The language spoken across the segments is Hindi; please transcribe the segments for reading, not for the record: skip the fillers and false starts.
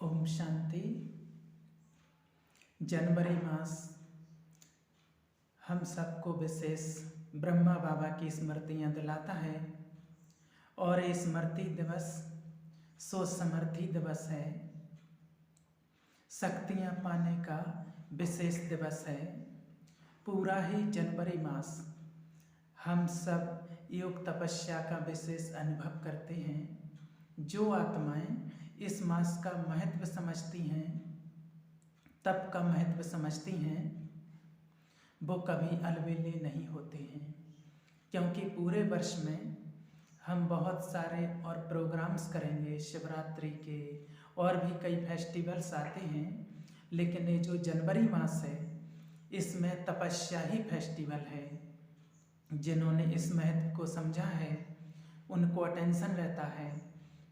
ओम शांति। जनवरी मास हम सबको विशेष ब्रह्मा बाबा की स्मृतियाँ दिलाता है और ये स्मृति दिवस सोच समृद्धि दिवस है, शक्तियाँ पाने का विशेष दिवस है। पूरा ही जनवरी मास हम सब योग तपस्या का विशेष अनुभव करते हैं। जो आत्माएं इस मास का महत्व समझती हैं, तप का महत्व समझती हैं, वो कभी अलबेले नहीं होते हैं, क्योंकि पूरे वर्ष में हम बहुत सारे और प्रोग्राम्स करेंगे, शिवरात्रि के और भी कई फेस्टिवल्स आते हैं, लेकिन ये जो जनवरी मास है इसमें तपस्या ही फेस्टिवल है। जिन्होंने इस महत्व को समझा है उनको अटेंशन रहता है,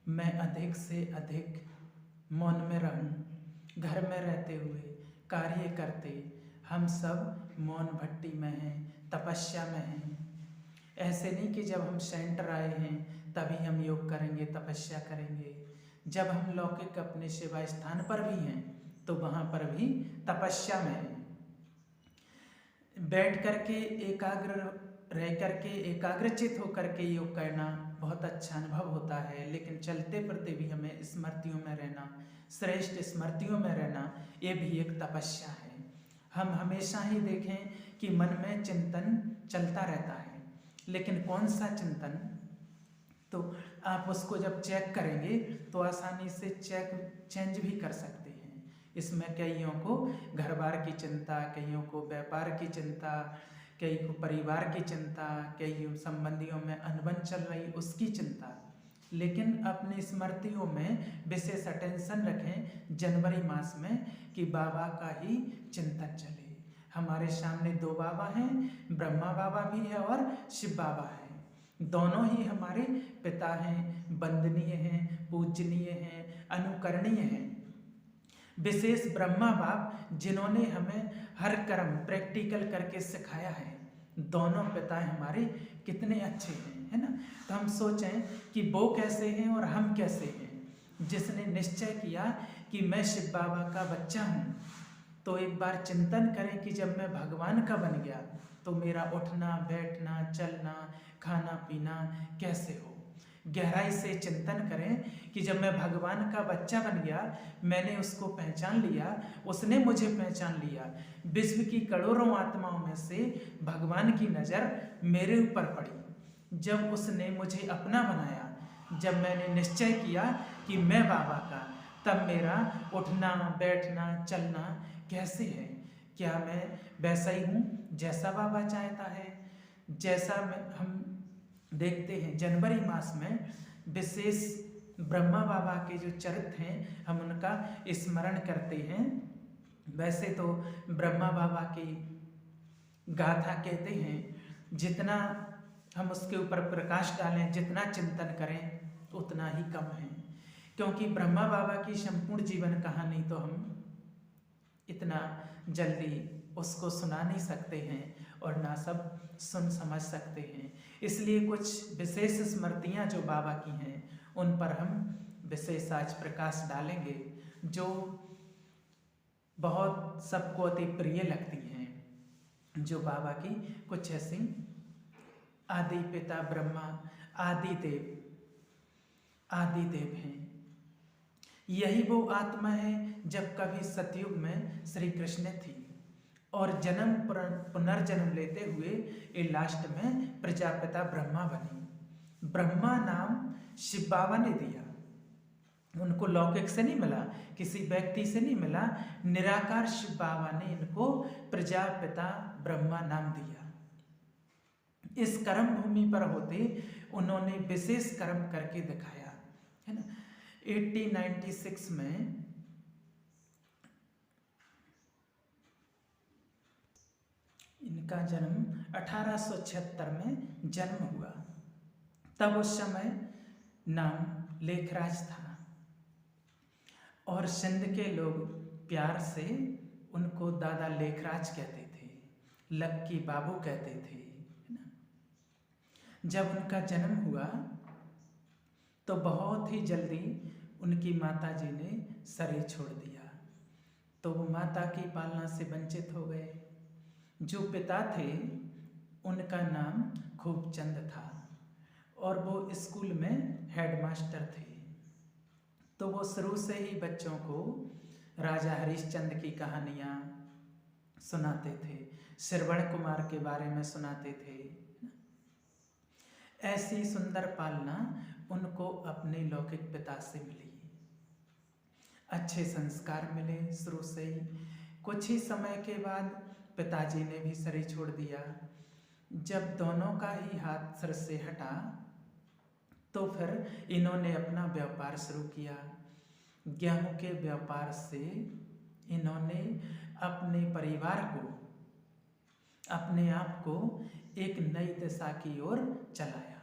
मैं अधिक से अधिक मौन में रहूं, घर में रहते हुए कार्य करते। हम सब मौन भट्टी में हैं, तपस्या में हैं। ऐसे नहीं कि जब हम सेंटर आए हैं तभी हम योग करेंगे, तपस्या करेंगे। जब हम लौकिक अपने सेवा स्थान पर भी हैं तो वहाँ पर भी तपस्या में हैं। बैठ करके एकाग्र रह करके एकाग्रचित होकर के योग करना बहुत अच्छा अनुभव होता है, लेकिन चलते फिरते भी हमें स्मृतियों में रहना, श्रेष्ठ स्मृतियों में रहना, ये भी एक तपस्या है। हम हमेशा ही देखें कि मन में चिंतन चलता रहता है, लेकिन कौन सा चिंतन, तो आप उसको जब चेक करेंगे तो आसानी से चेंज भी कर सकते हैं। इसमें कईयों को घर बार की चिंता, कईयों को व्यापार की चिंता, कई को परिवार की चिंता, कई संबंधियों में अनबन चल रही उसकी चिंता। लेकिन अपनी स्मृतियों में विशेष अटेंशन रखें जनवरी मास में कि बाबा का ही चिंतन चले। हमारे सामने दो बाबा हैं, ब्रह्मा बाबा भी है और शिव बाबा है। दोनों ही हमारे पिता हैं, वंदनीय हैं, पूजनीय हैं, अनुकरणीय हैं। विशेष ब्रह्मा बाप जिन्होंने हमें हर कर्म प्रैक्टिकल करके सिखाया है। दोनों पिता हमारे कितने अच्छे हैं, है ना। तो हम सोचें कि वो कैसे हैं और हम कैसे हैं। जिसने निश्चय किया कि मैं शिव बाबा का बच्चा हूँ, तो एक बार चिंतन करें कि जब मैं भगवान का बन गया तो मेरा उठना बैठना चलना खाना पीना कैसे हो। गहराई से चिंतन करें कि जब मैं भगवान का बच्चा बन गया, मैंने उसको पहचान लिया, उसने मुझे पहचान लिया। विश्व की करोड़ों आत्माओं में से भगवान की नज़र मेरे ऊपर पड़ी। जब उसने मुझे अपना बनाया, जब मैंने निश्चय किया कि मैं बाबा का, तब मेरा उठना बैठना चलना कैसे है। क्या मैं वैसा ही हूँ जैसा बाबा चाहता है। जैसा हम देखते हैं जनवरी मास में विशेष ब्रह्मा बाबा के जो चरित्र हैं हम उनका स्मरण करते हैं। वैसे तो ब्रह्मा बाबा की गाथा कहते हैं, जितना हम उसके ऊपर प्रकाश डालें, जितना चिंतन करें उतना ही कम है, क्योंकि ब्रह्मा बाबा की संपूर्ण जीवन कहानी तो हम इतना जल्दी उसको सुना नहीं सकते हैं और ना सब सुन समझ सकते हैं। इसलिए कुछ विशेष स्मृतियाँ जो बाबा की हैं उन पर हम विशेष आज प्रकाश डालेंगे, जो बहुत सबको अति प्रिय लगती हैं। जो बाबा की कुछ ऐसी आदि पिता ब्रह्मा आदि देव हैं। यही वो आत्मा है जब कभी सतयुग में श्री कृष्ण थी और जन्म पुनर्जन्म लेते हुए ये लास्ट में प्रजापिता ब्रह्मा बनी। ब्रह्मा नाम शिव बाबा ने दिया, उनको लौकिक से नहीं मिला, किसी व्यक्ति से नहीं मिला, निराकार शिव बाबा ने इनको प्रजापिता ब्रह्मा नाम दिया। इस कर्म भूमि पर होते उन्होंने विशेष कर्म करके दिखाया, है ना। 1896 में इनका जन्म 1876 में जन्म हुआ। तब उस समय नाम लेखराज था और सिंध के लोग प्यार से उनको दादा लेखराज कहते थे, लक्की बाबू कहते थे, है ना। जब उनका जन्म हुआ तो बहुत ही जल्दी उनकी माता जी ने शरीर छोड़ दिया, तो वो माता की पालना से वंचित हो गए। जो पिता थे उनका नाम खूबचंद था और वो स्कूल में हेडमास्टर थे। तो वो शुरू से ही बच्चों को राजा हरिश्चंद्र की कहानियाँ सुनाते थे, श्रवण कुमार के बारे में सुनाते थे। ऐसी सुंदर पालना उनको अपने लौकिक पिता से मिली, अच्छे संस्कार मिले शुरू से ही। कुछ ही समय के बाद पिताजी ने भी शरीर छोड़ दिया। जब दोनों का ही हाथ सिर से हटा तो फिर इन्होंने अपना व्यापार शुरू किया। गेहूं के व्यापार से इन्होंने अपने परिवार को, अपने आप को एक नई दिशा की ओर चलाया।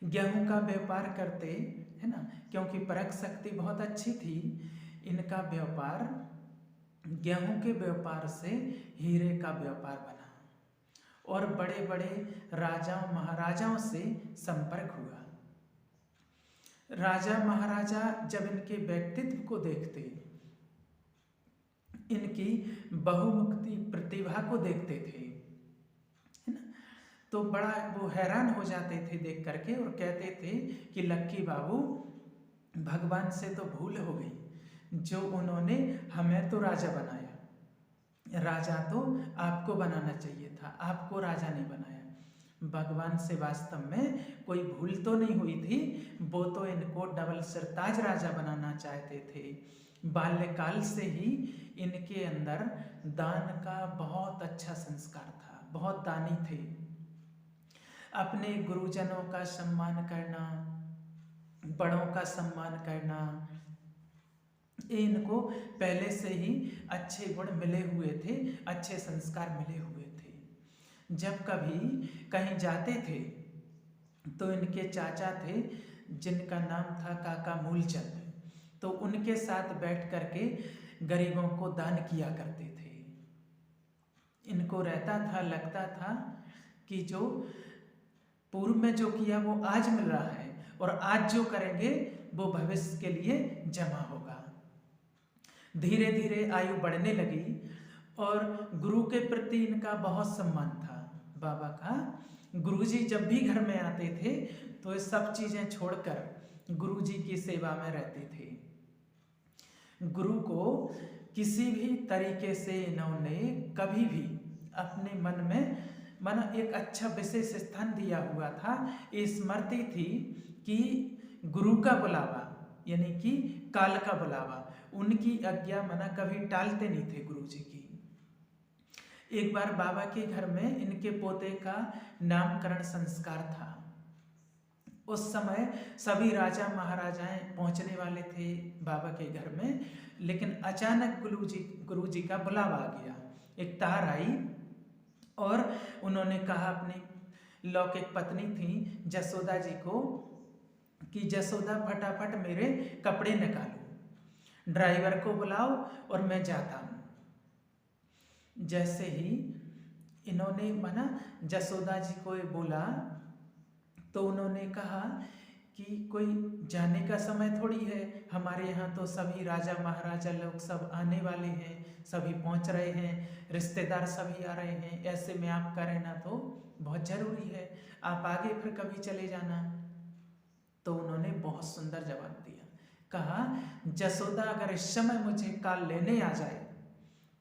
गेहूं का व्यापार करते, है ना, क्योंकि परख शक्ति बहुत अच्छी थी, इनका व्यापार गेहूं के व्यापार से हीरे का व्यापार बना और बड़े बड़े राजाओं महाराजाओं से संपर्क हुआ। राजा महाराजा जब इनके व्यक्तित्व को देखते, इनकी बहुमुखी प्रतिभा को देखते थे, है ना, तो बड़ा वो हैरान हो जाते थे देख करके और कहते थे कि लक्की बाबू, भगवान से तो भूल हो गई, जो उन्होंने हमें तो राजा बनाया, राजा तो आपको बनाना चाहिए था, आपको राजा नहीं बनाया। भगवान से वास्तव में कोई भूल तो नहीं हुई थी, वो तो इनको डबल सिरताज राजा बनाना चाहते थे। बाल्यकाल से ही इनके अंदर दान का बहुत अच्छा संस्कार था, बहुत दानी थे। अपने गुरुजनों का सम्मान करना, बड़ों का सम्मान करना, इनको पहले से ही अच्छे गुण मिले हुए थे, अच्छे संस्कार मिले हुए थे। जब कभी कहीं जाते थे तो इनके चाचा थे जिनका नाम था काका मूलचंद, तो उनके साथ बैठ करके गरीबों को दान किया करते थे। इनको रहता था, लगता था कि जो पूर्व में जो किया वो आज मिल रहा है और आज जो करेंगे वो भविष्य के लिए जमा होगा। धीरे धीरे आयु बढ़ने लगी और गुरु के प्रति इनका बहुत सम्मान था बाबा का। गुरुजी जब भी घर में आते थे तो ये सब चीजें छोड़कर गुरुजी की सेवा में रहते थे। गुरु को किसी भी तरीके से इन्होंने कभी भी अपने मन में एक अच्छा विशेष स्थान दिया हुआ था। ये स्मृति थी कि गुरु का बुलावा यानी कि काल का बुलावा, उनकी आज्ञा कभी टालते नहीं थे गुरुजी की। एक बार बाबा के घर में इनके पोते का नामकरण संस्कार था। उस समय सभी राजा महाराजाएं पहुंचने वाले थे बाबा के घर में, लेकिन अचानक गुरुजी का बुलावा आ गया। एक तार आई और उन्होंने कहा अपनी लौकिक पत्नी थी जसोदा जी को कि जसोदा फटाफट मेरे कपड़े निकालो, ड्राइवर को बुलाओ और मैं जाता हूँ। जैसे ही इन्होंने जसोदा जी को बोला तो उन्होंने कहा कि कोई जाने का समय थोड़ी है, हमारे यहाँ तो सभी राजा महाराजा लोग सब आने वाले हैं, सभी पहुँच रहे हैं, रिश्तेदार सभी आ रहे हैं, ऐसे में आपका रहना तो बहुत ज़रूरी है, आप आगे फिर कभी चले जाना। तो उन्होंने बहुत सुंदर जवाब दिया, कहा जसोदा अगर इस समय मुझे काल लेने आ जाए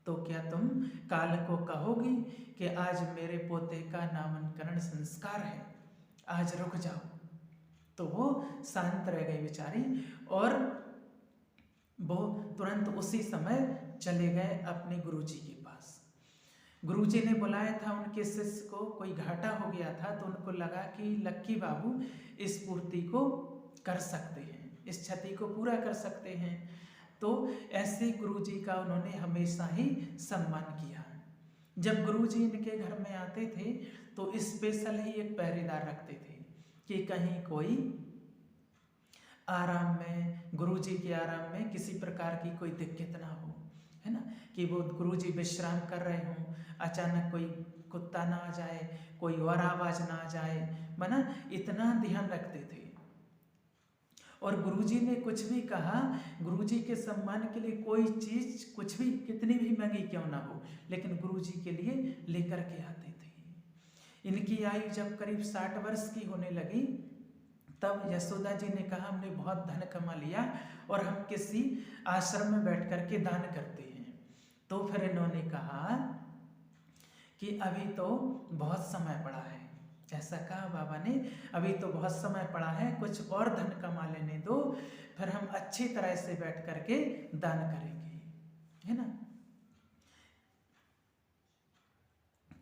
तो क्या तुम काल को कहोगी कि आज मेरे पोते का नामकरण संस्कार है, आज रुक जाओ। तो वो शांत रह गई बेचारी और वो तुरंत उसी समय चले गए अपने गुरुजी के पास। गुरुजी ने बुलाया था उनके शिष्य को, कोई घाटा हो गया था तो उनको लगा कि लक्की बाबू इस पूर्ति को कर सकते हैं, इस क्षति को पूरा कर सकते हैं। तो ऐसे गुरुजी का उन्होंने हमेशा ही सम्मान किया। जब गुरुजी इनके घर में आते थे तो स्पेशल ही एक पहरेदार रखते थे कि कहीं कोई आराम में, गुरुजी के आराम में किसी प्रकार की कोई दिक्कत ना हो, है ना, कि वो गुरुजी विश्राम कर रहे हों, अचानक कोई कुत्ता ना आ जाए, कोई और आवाज ना आ जाए, इतना ध्यान रखते थे। और गुरुजी ने कुछ भी कहा, गुरुजी के सम्मान के लिए कोई चीज कुछ भी कितनी भी महंगी क्यों ना हो, लेकिन गुरुजी के लिए लेकर के आते थे। इनकी आयु जब करीब 60 वर्ष की होने लगी, तब यशोदा जी ने कहा हमने बहुत धन कमा लिया और हम किसी आश्रम में बैठ करके दान करते हैं। तो फिर इन्होंने कहा कि अभी तो बहुत समय पड़ा है, ऐसा कहा बाबा ने, अभी तो बहुत समय पड़ा है, कुछ और धन कमा लेने दो, फिर हम अच्छी तरह से बैठ करके दान करेंगे, है ना।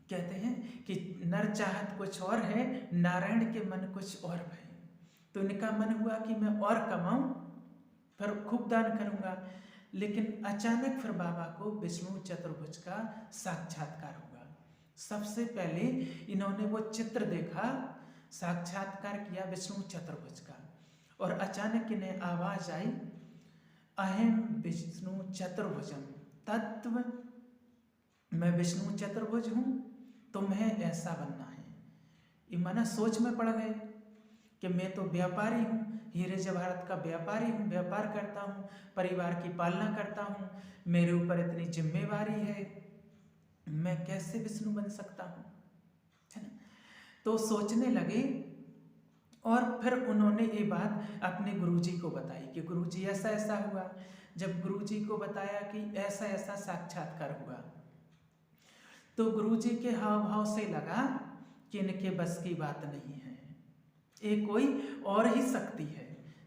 कहते हैं कि नर चाहत कुछ और है, नारायण के मन कुछ और है। तो इनका मन हुआ कि मैं और कमाऊं, फिर खूब दान करूंगा। लेकिन अचानक फिर बाबा को विष्णु चतुर्भुज का साक्षात्कार हुआ। सबसे पहले इन्होंने वो चित्र देखा, साक्षात्कार किया विष्णु चतुर्भुज का, और अचानक इन्हें आवाज आई, अहम विष्णु चतुर्भुजम, तत्व मैं विष्णु चतुर्भुज हूं, तुम्हें ऐसा बनना है। ये मना सोच में पड़ गए कि मैं तो व्यापारी हूँ, हीरे जवाहरात का व्यापारी हूँ, व्यापार करता हूँ, परिवार की पालना करता हूँ, मेरे ऊपर इतनी जिम्मेवारी है, मैं कैसे विष्णु बन सकता हूँ, है ना। तो सोचने लगे और फिर उन्होंने ये बात अपने गुरुजी को बताई कि गुरुजी ऐसा ऐसा हुआ। जब गुरुजी को बताया कि ऐसा ऐसा साक्षात्कार हुआ, तो गुरुजी के हाव भाव से लगा कि इनके बस की बात नहीं है, ये कोई और ही शक्ति है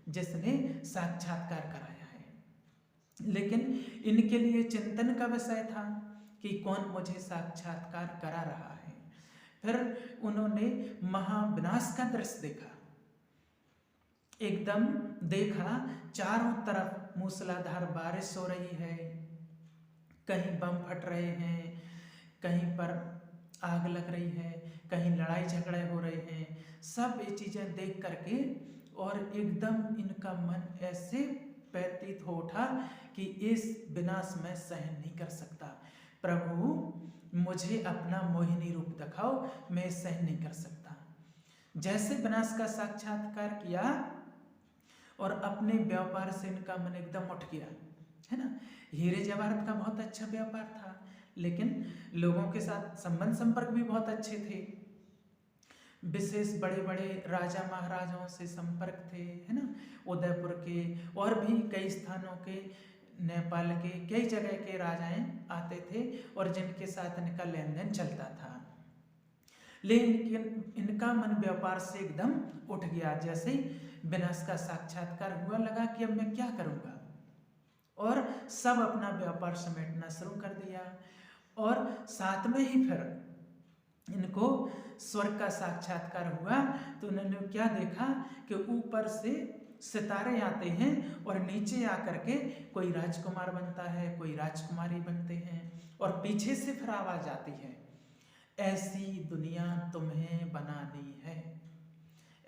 जिसने साक्षात्कार कराया है। लेकिन इनके लिए चिंतन का विषय था कि कौन मुझे साक्षात्कार करा रहा है। फिर उन्होंने महाविनाश का दृश्य देखा, एकदम देखा चारों तरफ मूसलाधार बारिश हो रही है, कहीं बम फट रहे हैं, कहीं पर आग लग रही है, कहीं लड़ाई झगड़े हो रहे हैं, सब ये चीजें देख करके और एकदम इनका मन ऐसे व्यतीत हो उठा कि इस विनाश में सहन नहीं कर सकता, प्रभु मुझे अपना मोहिनी रूप दिखाओ, मैं सहन नहीं कर सकता। जैसे विनाश का साक्षात्कार किया और अपने व्यापार से इनका मन एकदम उठ गया, है ना। हीरे जवाहरात का बहुत अच्छा व्यापार था, लेकिन लोगों के साथ संबंध संपर्क भी बहुत अच्छे थे, विशेष बड़े बड़े राजा महाराजाओं से संपर्क थे, है ना, उदयपुर के और भी कई स्थानों के, नेपाल के कई जगह के राजाएं आते थे और जिनके साथ इनका लेन देन चलता था। लेकिन इनका मन व्यापार से एकदम उठ गया। जैसे विनाश का साक्षात्कार हुआ, लगा कि अब मैं क्या करूंगा, और सब अपना व्यापार समेटना शुरू कर दिया। और साथ में ही फिर इनको स्वर्ग का साक्षात्कार हुआ, तो उन्होंने क्या देखा कि ऊपर से सितारे आते हैं और नीचे आकर के कोई राजकुमार बनता है, कोई राजकुमारी बनते हैं, और पीछे से फिर आवाज आती है, ऐसी दुनिया तुम्हें बनानी है,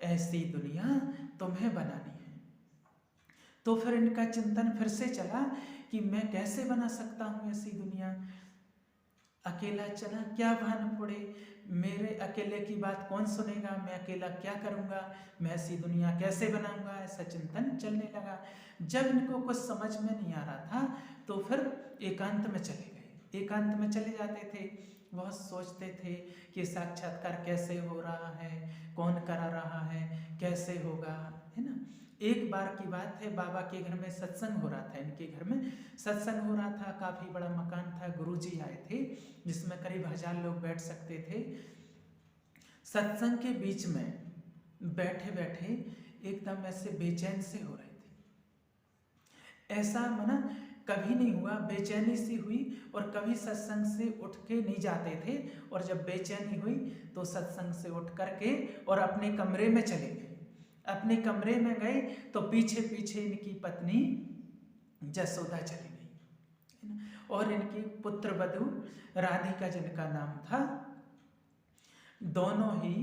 ऐसी दुनिया तुम्हें बनानी है। तो फिर इनका चिंतन फिर से चला कि मैं कैसे बना सकता हूँ ऐसी दुनिया। अकेला चला क्या भान पड़े, मेरे अकेले की बात कौन सुनेगा, मैं अकेला क्या करूँगा, मैं ऐसी दुनिया कैसे बनाऊंगा, ऐसा चिंतन चलने लगा। जब इनको कुछ समझ में नहीं आ रहा था तो फिर एकांत में चले गए, एकांत में चले जाते थे, बहुत सोचते थे कि साक्षात्कार कैसे हो रहा है, कौन करा रहा है, कैसे होगा, है ना। एक बार की बात है, बाबा के घर में सत्संग हो रहा था, इनके घर में सत्संग हो रहा था, काफ़ी बड़ा मकान था, गुरुजी आए थे जिसमें करीब 1000 लोग बैठ सकते थे। सत्संग के बीच में बैठे बैठे एकदम ऐसे बेचैन से हो रहे थे, ऐसा मना कभी नहीं हुआ, बेचैनी सी हुई, और कभी सत्संग से उठ के नहीं जाते थे, और जब बेचैनी हुई तो सत्संग से उठ करके और अपने कमरे में चले गए। अपने कमरे में गए तो पीछे पीछे इनकी पत्नी जसोदा चली गई, और इनकी पुत्र वधू राधिका जिनका नाम था, दोनों ही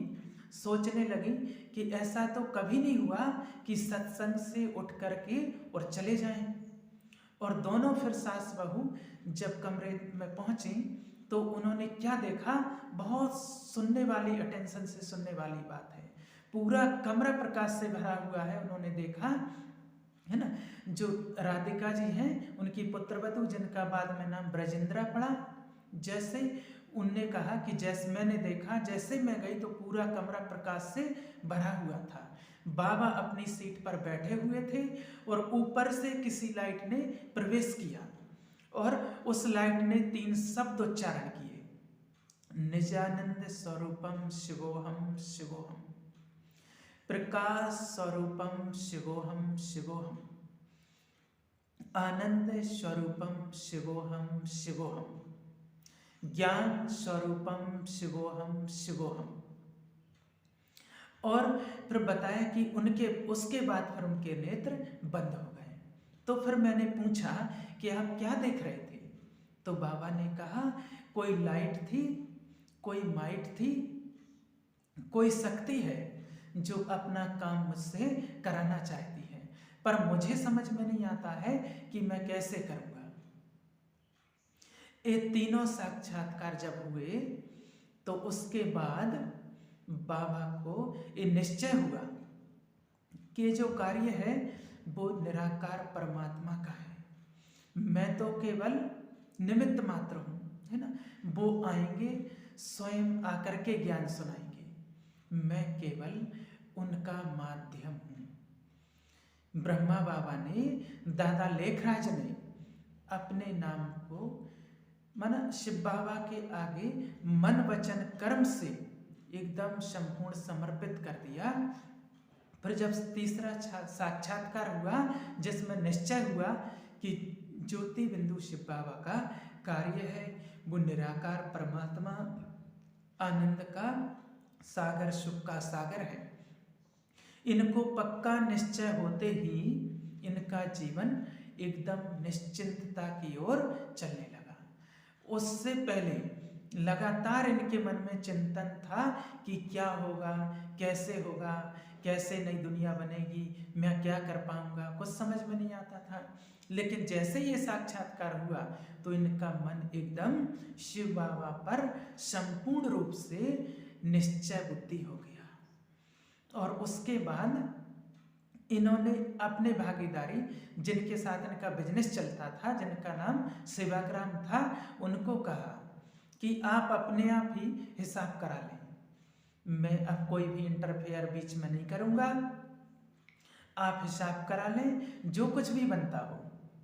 सोचने लगी कि ऐसा तो कभी नहीं हुआ कि सत्संग से उठ करके और चले जाएं। और दोनों फिर सास बहू जब कमरे में पहुंची तो उन्होंने क्या देखा, बहुत सुनने वाली, अटेंशन से सुनने वाली बात है, पूरा कमरा प्रकाश से भरा हुआ है। उन्होंने देखा है ना। जो राधिका जी हैं उनकी पुत्रवधू जिनका बाद में नाम ब्रजेंद्रा पड़ा, जैसे उनने कहा कि जैसे मैंने देखा, जैसे मैं गई तो पूरा कमरा प्रकाश से भरा हुआ था। बाबा अपनी सीट पर बैठे हुए थे और ऊपर से किसी लाइट ने प्रवेश किया और उस लाइट ने 3 शब्द उच्चारण किए, निजानंद स्वरूपम शिवोहम शिवोहम, प्रकाश स्वरूपम शिवोहम शिवोहम, आनंद स्वरूपम शिवोहम शिवोहम, ज्ञान स्वरूपम शिवोहम शिवोहम। और फिर बताया कि उसके बाद फिर उनके नेत्र बंद हो गए। तो फिर मैंने पूछा कि आप क्या देख रहे थे? तो बाबा ने कहा कोई लाइट थी, कोई माइट थी, कोई शक्ति है जो अपना काम मुझसे कराना चाहती है, पर मुझे समझ में नहीं आता है कि मैं कैसे करूंगा। ये तीनों साक्षात्कार जब हुए तो उसके बाद बाबा को ये निश्चय हुआ कि जो कार्य है वो निराकार परमात्मा का है, मैं तो केवल निमित्त मात्र हूँ, है ना। वो आएंगे, स्वयं आकर के ज्ञान सुनाएंगे, मैं केवल उनका माध्यम हूँ। ब्रह्मा बाबा ने, दादा लेखराज ने अपने नाम को माना शिव बाबा के आगे मन वचन कर्म से एकदम संपूर्ण समर्पित कर दिया। फिर जब तीसरा साक्षात्कार हुआ जिसमें निश्चय हुआ कि ज्योति बिंदु शिव बाबा का कार्य है, वो निराकार परमात्मा आनंद का सागर, सुख का सागर है। इनको पक्का निश्चय होते ही इनका जीवन एकदम निश्चिंतता की ओर चलने लगा। उससे पहले लगातार इनके मन में चिंतन था कि क्या होगा, कैसे होगा, कैसे नई दुनिया बनेगी, मैं क्या कर पाऊंगा, कुछ समझ में नहीं आता था। लेकिन जैसे ये साक्षात्कार हुआ तो इनका मन एकदम शिव बाबा पर संपूर्ण रूप से निश्चय बुद्धि हो गया। और उसके बाद इन्होंने अपने भागीदारी, जिनके साथ इनका बिजनेस चलता था, जिनका नाम सेवाग्राम था, उनको कहा कि आप अपने आप ही हिसाब करा लें, मैं अब कोई भी इंटरफेयर बीच में नहीं करूंगा, आप हिसाब करा लें, जो कुछ भी बनता हो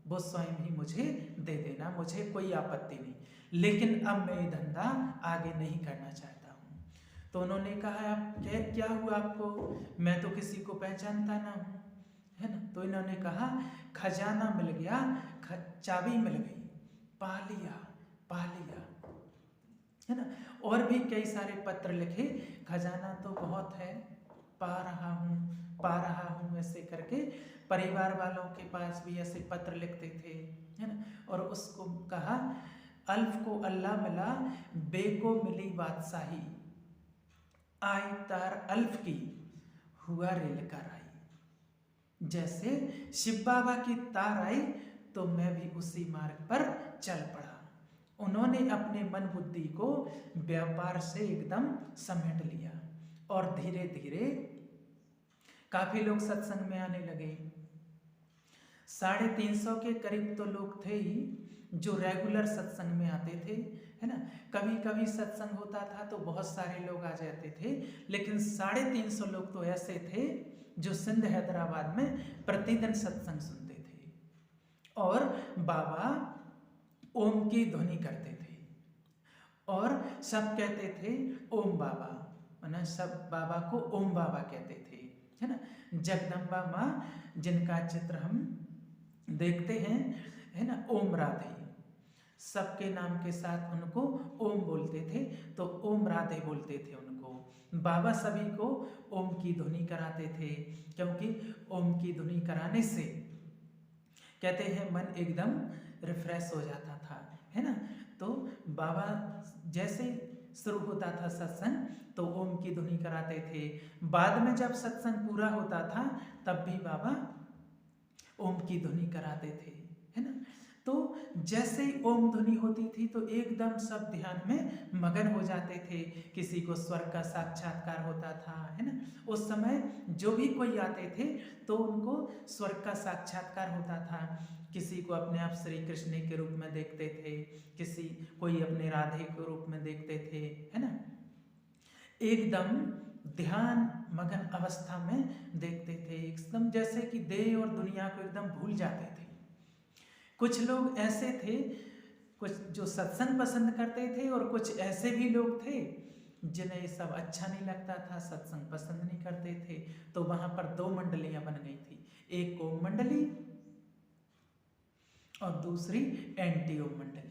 वो स्वयं ही मुझे दे देना, मुझे कोई आपत्ति नहीं, लेकिन अब मैं ये धंधा आगे नहीं करना चाहता हूँ। तो उन्होंने कहा आप क्या हुआ आपको, मैं तो किसी को पहचानता ना हूँ, है ना। तो इन्होंने कहा खजाना मिल गया, चाबी मिल गई, पा लिया, है ना। और भी कई सारे पत्र लिखे, खजाना तो बहुत है, पा रहा हूँ, ऐसे करके परिवार वालों के पास भी ऐसे पत्र लिखते थे, है ना। और उसको कहा अल्फ को अल्लाह मिला, बे को मिली बादशाही, आई तार अल्फ की, हुआ रेल का राई। जैसे शिव बाबा की तार आई तो मैं भी उसी मार्ग पर चल पड़ा। उन्होंने अपने मन बुद्धि को व्यापार से एकदम समेट लिया और धीरे धीरे काफी लोग सत्संग में आने लगे। 350 के करीब तो लोग थे ही जो रेगुलर सत्संग में आते थे, है ना। कभी कभी सत्संग होता था तो बहुत सारे लोग आ जाते थे, लेकिन 350 लोग तो ऐसे थे जो सिंध हैदराबाद में प्रतिदिन सत्संग सुनते थे और बाबा ओम की ध्वनि करते थे और सब कहते थे ओम बाबा, माना सब बाबा को ओम बाबा कहते थे, है ना। जगदम्बा माँ जिनका चित्र हम देखते हैं, है ना, ओम राधे, सबके नाम के साथ उनको ओम बोलते थे तो ओम राधे बोलते थे उनको। बाबा सभी को ओम की ध्वनि कराते थे, क्योंकि ओम की ध्वनि कराने से कहते हैं मन एकदम रिफ्रेश हो जाता था, है ना। तो बाबा जैसे शुरू होता था सत्संग तो ओम की ध्वनि कराते थे। बाद में जब सत्संग पूरा होता था तब भी बाबा ओम की ध्वनि कराते थे, है ना। तो जैसे ही ओम ध्वनि होती थी तो एकदम सब ध्यान में मगन हो जाते थे। किसी को स्वर्ग का साक्षात्कार होता था, है ना। उस समय जो भी कोई आते थे तो उनको स्वर्ग का साक्षात्कार होता था। किसी को अपने आप श्री कृष्ण के रूप में देखते थे, कोई अपने राधे के रूप में देखते थे, है ना। एकदम ध्यान मगन अवस्था में देखते थे, एकदम जैसे कि देह और दुनिया को एकदम भूल जाते थे। कुछ लोग ऐसे थे, कुछ जो सत्संग पसंद करते थे, और कुछ ऐसे भी लोग थे जिन्हें ये सब अच्छा नहीं लगता था, सत्संग पसंद नहीं करते थे। तो वहां पर दो मंडलियां बन गई थी, एक ओम मंडली और दूसरी एंटी ओम मंडली।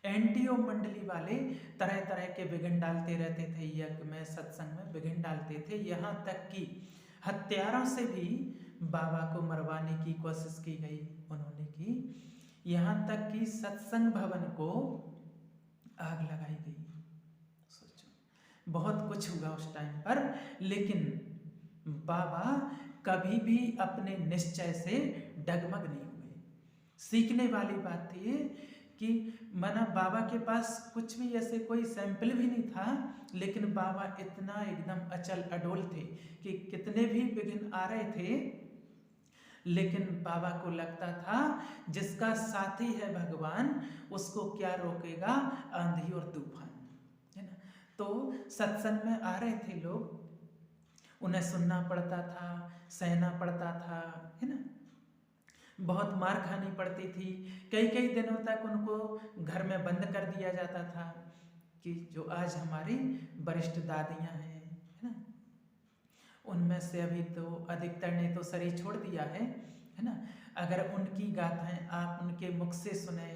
एंटी ओम मंडली वाले तरह तरह के विघ्न डालते रहते थे, यज्ञ में सत्संग में विघ्न डालते थे, यहाँ तक कि हत्यारों से भी बाबा को मरवाने की कोशिश की गई उन्होंने की, यहाँ तक कि सत्संग भवन को आग लगाई गई। सोचो, बहुत कुछ हुआ उस टाइम पर, लेकिन बाबा कभी भी अपने निश्चय से डगमग नहीं हुए। सीखने वाली बात थी कि मना बाबा के पास कुछ भी ऐसे कोई सैंपल भी नहीं था, लेकिन बाबा इतना एकदम अचल अडोल थे कि कितने भी विघ्न आ रहे थे, लेकिन बाबा को लगता था जिसका साथी है भगवान उसको क्या रोकेगा आंधी और तूफान, है ना। तो सत्संग में आ रहे थे लोग, उन्हें सुनना पड़ता था, सहना पड़ता था, है ना। बहुत मार खानी पड़ती थी, कई कई दिनों तक उनको घर में बंद कर दिया जाता था। कि जो आज हमारी वरिष्ठ दादियां हैं, है ना, उनमें से अभी तो अधिकतर ने तो शरीर छोड़ दिया है ना। अगर उनकी गाथाएं आप उनके मुख से सुने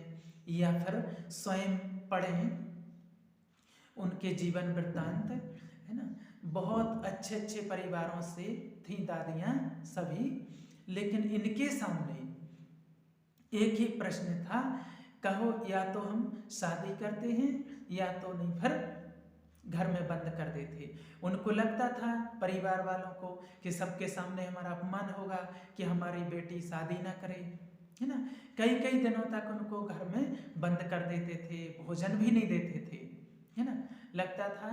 या फिर स्वयं पढ़ें उनके जीवन वृत्तांत, है ना। बहुत अच्छे अच्छे परिवारों से थी दादियां सभी, लेकिन इनके सामने एक ही प्रश्न था, कहो या तो हम शादी करते हैं या तो नहीं, फिर घर में बंद कर देते। उनको लगता था परिवार वालों को कि सबके सामने हमारा अपमान होगा कि हमारी बेटी शादी ना करे, है ना। कई कई दिनों तक उनको घर में बंद कर देते थे, भोजन भी नहीं देते थे, है ना। लगता था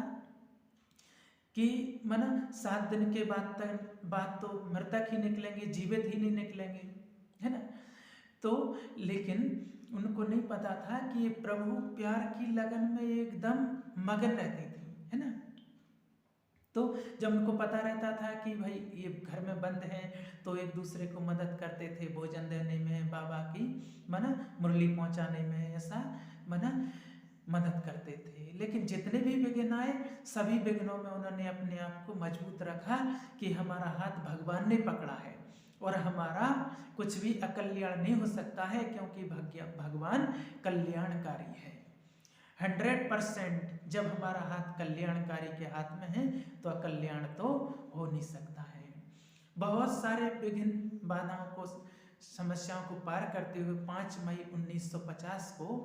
कि मना 7 दिन के बाद तो मृतक ही निकलेंगे, जीवित ही नहीं निकलेंगे, है ना। तो लेकिन उनको नहीं पता था कि ये प्रभु प्यार की लगन में एकदम मगन रहती थी, है ना। तो जब उनको पता रहता था कि भाई ये घर में बंद हैं, तो एक दूसरे को मदद करते थे, भोजन देने में, बाबा की मना मुरली पहुंचाने में, ऐसा मना मदद करते थे। लेकिन जितने भी विघ्न आए, सभी विघ्नों में उन्होंने अपने आप को मजबूत रखा कि हमारा हाथ भगवान ने पकड़ा है और हमारा कुछ भी अकल्याण नहीं हो सकता है, क्योंकि भगवान कल्याणकारी है। 100% जब हमारा हाथ कल्याणकारी के हाथ में है तो अकल्याण तो हो नहीं सकता है। बहुत सारे विघ्न बाधाओं को, समस्याओं को पार करते हुए 5 मई 1950 को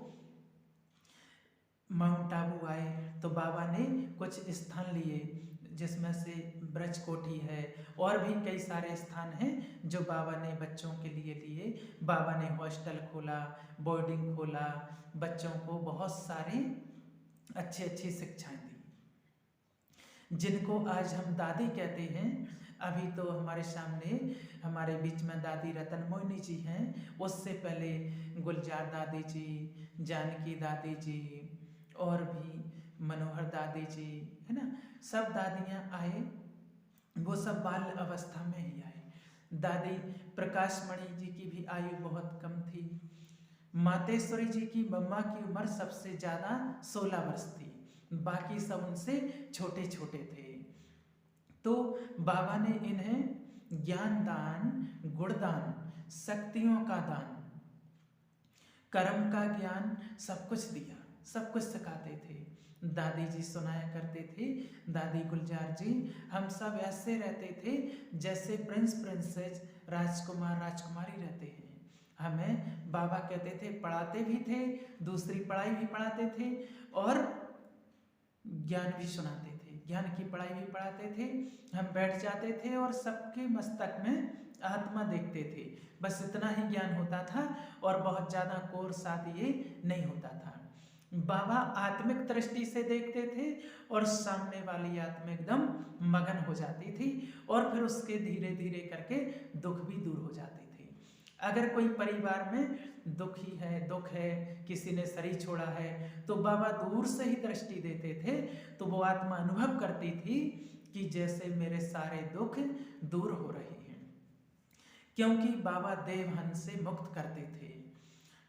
माउंट आबू आए, तो बाबा ने कुछ स्थान लिए, जिसमें से ब्रज कोठी है, और भी कई सारे स्थान हैं जो बाबा ने बच्चों के लिए। बाबा ने हॉस्टल खोला, बोर्डिंग खोला, बच्चों को बहुत सारी अच्छी अच्छी शिक्षाएं दी, जिनको आज हम दादी कहते हैं। अभी तो हमारे सामने हमारे बीच में दादी रतन मोहिनी जी हैं, उससे पहले गुलजार दादी जी, जानकी दादी जी, और भी मनोहर दादी जी, है ना। सब दादियाँ आए, वो सब बाल अवस्था में ही आए। दादी प्रकाशमणि जी की भी आयु बहुत कम थी। मातेश्वरी जी की मम्मा की उम्र सबसे ज़्यादा 16 वर्ष थी, बाकी सब उनसे छोटे छोटे थे। तो बाबा ने इन्हें ज्ञान दान, गुणदान, शक्तियों का दान, कर्म का ज्ञान, सब कुछ दिया, सब कुछ सिखाते थे। दादी जी सुनाया करते थे, दादी गुलजार जी, हम सब ऐसे रहते थे जैसे प्रिंस प्रिंसेस, राजकुमार राजकुमारी रहते हैं। हमें बाबा कहते थे, पढ़ाते भी थे, दूसरी पढ़ाई भी पढ़ाते थे, और ज्ञान भी सुनाते थे, ज्ञान की पढ़ाई भी पढ़ाते थे। हम बैठ जाते थे और सबके मस्तक में आत्मा देखते थे, बस इतना ही ज्ञान होता था और बहुत ज़्यादा कोर्स आदि ये नहीं होता था। बाबा आत्मिक दृष्टि से देखते थे और सामने वाली आत्मा एकदम मगन हो जाती थी और फिर उसके धीरे धीरे करके दुख भी दूर हो जाते थे। अगर कोई परिवार में दुखी है, दुख है, किसी ने शरीर छोड़ा है, तो बाबा दूर से ही दृष्टि देते थे तो वो आत्मा अनुभव करती थी कि जैसे मेरे सारे दुख दूर हो रहे हैं, क्योंकि बाबा देवहन से मुक्त करते थे।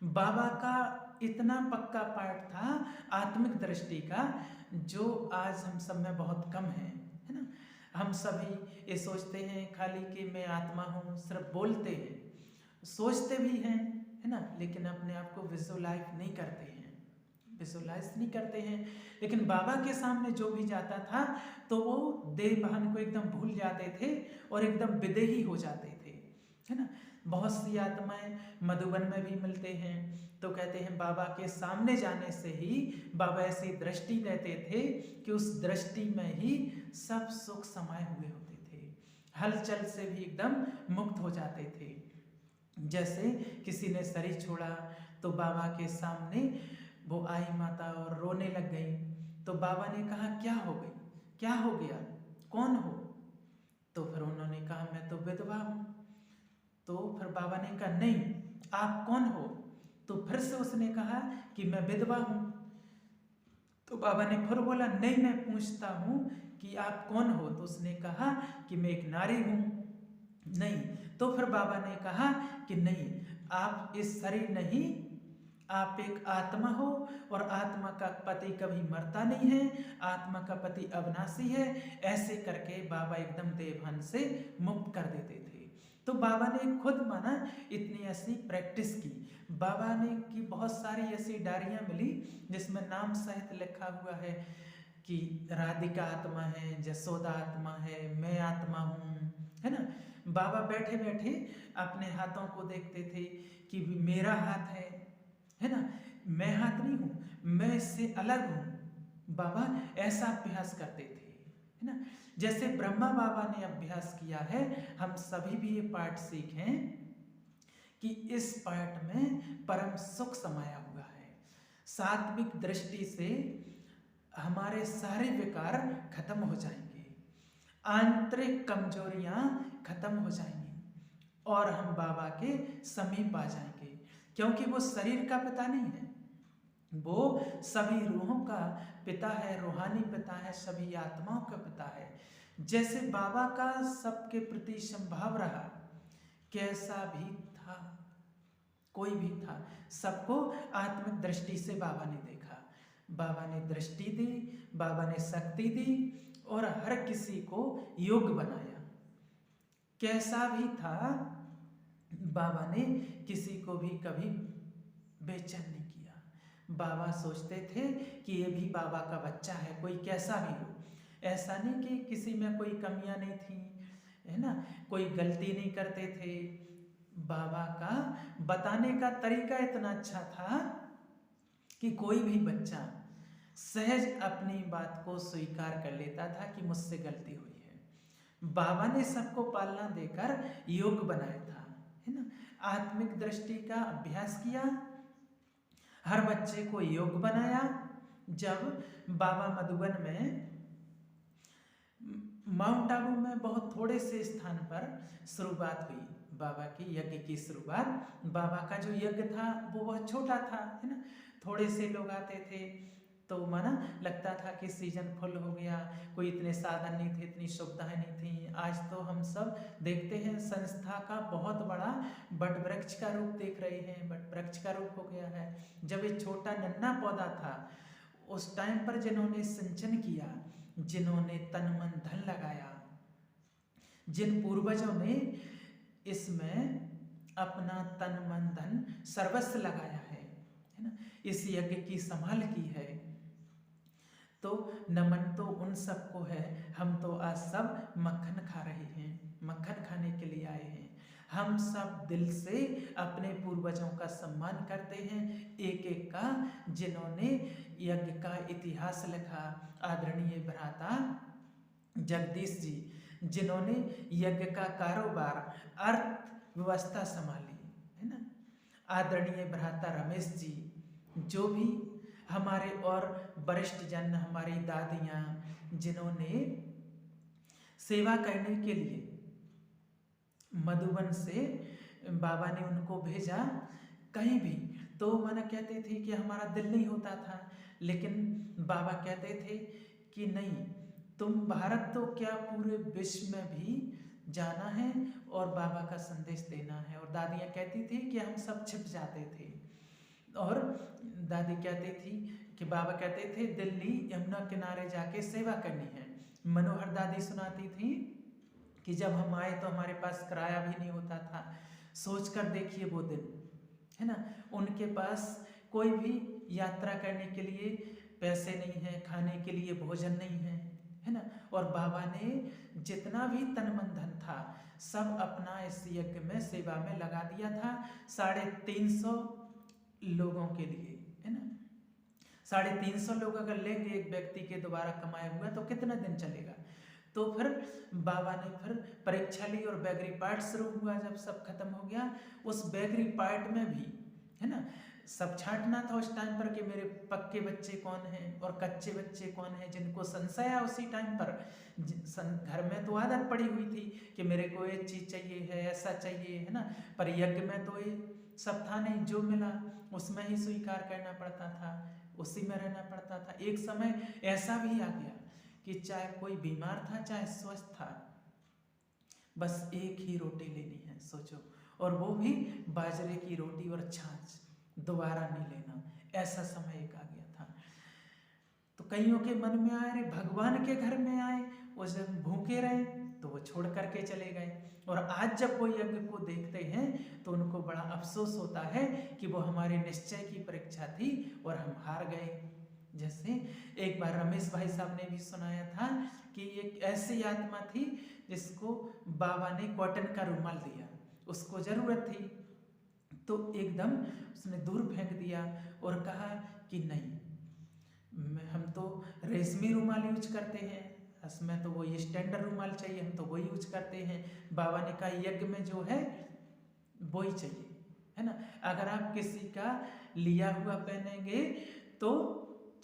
बाबा का इतना पक्का पाठ था आत्मिक दृष्टि का, जो आज हम सब में बहुत कम है ना। हम सभी ये सोचते हैं खाली कि मैं आत्मा हूँ, सिर्फ बोलते हैं, सोचते भी हैं, है ना, लेकिन अपने आप को विजुअलाइज नहीं करते हैं। लेकिन बाबा के सामने जो भी जाता था तो वो देह भान को एकदम भूल जाते थे और एकदम विदेही हो जाते थे, है ना। बहुत सी आत्माएं मधुबन में भी मिलते हैं तो कहते हैं बाबा के सामने जाने से ही बाबा ऐसी दृष्टि देते थे कि उस दृष्टि में ही सब सुख समाये हुए होते थे, हलचल से भी एकदम मुक्त हो जाते थे। जैसे किसी ने शरीर छोड़ा तो बाबा के सामने वो आई माता और रोने लग गई, तो बाबा ने कहा क्या हो गई, क्या हो गया, कौन हो? तो फिर उन्होंने कहा मैं तो विधवा हूँ। तो फिर बाबा ने कहा नहीं, आप कौन हो? तो फिर से उसने कहा कि मैं विधवा हूँ। तो बाबा ने फिर बोला नहीं, मैं पूछता हूँ कि आप कौन हो? तो उसने कहा कि मैं एक नारी हूँ। नहीं। तो फिर बाबा ने कहा कि नहीं, आप इस शरीर नहीं, आप एक आत्मा हो और आत्मा का पति कभी मरता नहीं है, आत्मा का पति अविनाशी है। ऐसे करके बाबा एकदम देवहन से मुक्त कर देते थे। तो बाबा ने खुद माना इतनी ऐसी प्रैक्टिस की। बाबा ने की बहुत सारी ऐसी डायरियाँ मिली जिसमें नाम सहित लिखा हुआ है कि राधिका आत्मा है, जसोदा आत्मा है, मैं आत्मा हूँ, है ना। बाबा बैठे बैठे अपने हाथों को देखते थे कि मेरा हाथ है ना, मैं हाथ नहीं हूँ, मैं इससे अलग हूँ। बाबा ऐसा अभ्यास करते थे, है ना। जैसे ब्रह्मा बाबा ने अभ्यास किया है, हम सभी भी ये पाठ सीखें कि इस पाठ में परम सुख समाया हुआ है। सात्विक दृष्टि से हमारे सारे विकार खत्म हो जाएंगे, आंतरिक कमजोरियां खत्म हो जाएंगी और हम बाबा के समीप आ जाएंगे, क्योंकि वो शरीर का पिता नहीं है, वो सभी रूहों का पिता है, रूहानी पिता है, सभी आत्माओं का पिता है। जैसे बाबा का सबके प्रति संभाव रहा, कैसा भी था, कोई भी था, सबको आत्मिक दृष्टि से बाबा ने देखा। बाबा ने दृष्टि दी, बाबा ने शक्ति दी और हर किसी को योग्य बनाया। कैसा भी था, बाबा ने किसी को भी कभी बेचैन नहीं किया। बाबा सोचते थे कि ये भी बाबा का बच्चा है, कोई कैसा भी हो। ऐसा नहीं कि किसी में कोई कमियां नहीं थी, है ना, कोई गलती नहीं करते थे। बाबा का बताने का तरीका इतना अच्छा था कि कोई भी बच्चा सहज अपनी बात को स्वीकार कर लेता था कि मुझसे गलती हुई है। बाबा ने सबको पालना देकर योग बनाया था, है ना। आत्मिक दृष्टि का अभ्यास किया, हर बच्चे को योग बनाया। जब बाबा मधुबन में माउंट आबू में बहुत थोड़े से स्थान पर शुरुआत हुई बाबा की यज्ञ की शुरुआत। बाबा का जो यज्ञ था वो बहुत छोटा था, है ना, थोड़े से लोग आते थे, तो माना लगता था कि सीजन फुल हो गया, कोई इतने साधन नहीं थे, इतनी सुविधाएं नहीं थी। आज तो हम सब देखते हैं संस्था का बहुत बड़ा बट वृक्ष का रूप देख रहे हैं, बट वृक्ष का रूप हो गया है। जब ये छोटा नन्हा पौधा था, उस टाइम पर जिन्होंने सिंचन किया, जिन्होंने तन मन धन लगाया, जिन पूर्वजों ने इसमें अपना तन मन धन सर्वस्व लगाया है ना, इस यज्ञ की संभाल की है, तो नमन तो उन सबको है। हम तो आज सब मक्खन खा रहे हैं, मक्खन खाने के लिए आए हैं। हम सब दिल से अपने पूर्वजों का सम्मान करते हैं, एक एक का, जिन्होंने यज्ञ का इतिहास लिखा। आदरणीय भ्राता जगदीश जी, जिन्होंने यज्ञ का कारोबार, अर्थव्यवस्था संभाली, है ना। आदरणीय भ्राता रमेश जी, जो भी हमारे और वरिष्ठ जन, हमारी दादियाँ, जिन्होंने सेवा करने के लिए मधुबन से बाबा ने उनको भेजा कहीं भी, तो माना कहते थे कि हमारा दिल नहीं होता था, लेकिन बाबा कहते थे कि नहीं, तुम भारत तो क्या पूरे विश्व में भी जाना है और बाबा का संदेश देना है। और दादियाँ कहती थी कि हम सब छिप जाते थे, और दादी कहती थी कि बाबा कहते थे दिल्ली यमुना किनारे जाके सेवा करनी है। मनोहर दादी सुनाती थी कि जब हम आए तो हमारे पास किराया भी नहीं होता था। सोच कर देखिए वो दिन, है ना। उनके पास कोई भी यात्रा करने के लिए पैसे नहीं है, खाने के लिए भोजन नहीं है ना। और बाबा ने जितना भी तन मन धन था सब अपना इस यज्ञ में, सेवा में लगा दिया था। 350 लोगों के लिए, है ना। 350 लोग अगर लेंगे एक व्यक्ति के द्वारा कमाया हुआ, तो कितना दिन चलेगा। तो फिर बाबा ने फिर परीक्षा ली और बैगरी पार्ट शुरू हुआ। जब सब खत्म हो गया, उस बैगरी पार्ट में भी, है ना, सब छांटना था उस टाइम पर कि मेरे पक्के बच्चे कौन हैं और कच्चे बच्चे कौन हैं, जिनको संशय है उसी टाइम पर। घर में तो आदत पड़ी हुई थी कि मेरे को ये चीज़ चाहिए है, ऐसा चाहिए, है ना। पर यज्ञ में तो ये सब था नहीं, जो मिला उसमें ही स्वीकार करना पड़ता था, उसी में रहना पड़ता था। एक समय ऐसा भी आ गया कि चाहे कोई बीमार था चाहे स्वस्थ था, बस एक ही रोटी लेनी है, सोचो, और वो भी बाजरे की रोटी और छाछ, दोबारा नहीं लेना। ऐसा समय एक आ गया था। तो कईयों के मन में आए, अरे भगवान के घर में आए, वो जब भूखे रहे तो वो छोड़ करके चले गए। और आज जब वो यज्ञ को देखते हैं तो उनको बड़ा अफसोस होता है कि वो हमारे निश्चय की परीक्षा थी और हम हार गए। जैसे एक बार रमेश भाई साहब ने भी सुनाया था कि एक ऐसी आत्मा थी जिसको बाबा ने कॉटन का रुमाल दिया, उसको जरूरत थी, तो एकदम उसने दूर फेंक दिया और कहा कि नहीं, हम तो रेशमी रुमाल यूज करते हैं, इसमें तो वही स्टैंडर्ड रुमाल चाहिए, हम तो वही यूज करते हैं। बाबा ने कहा यज्ञ में जो है वही चाहिए, है ना। अगर आप किसी का लिया हुआ पहनेंगे तो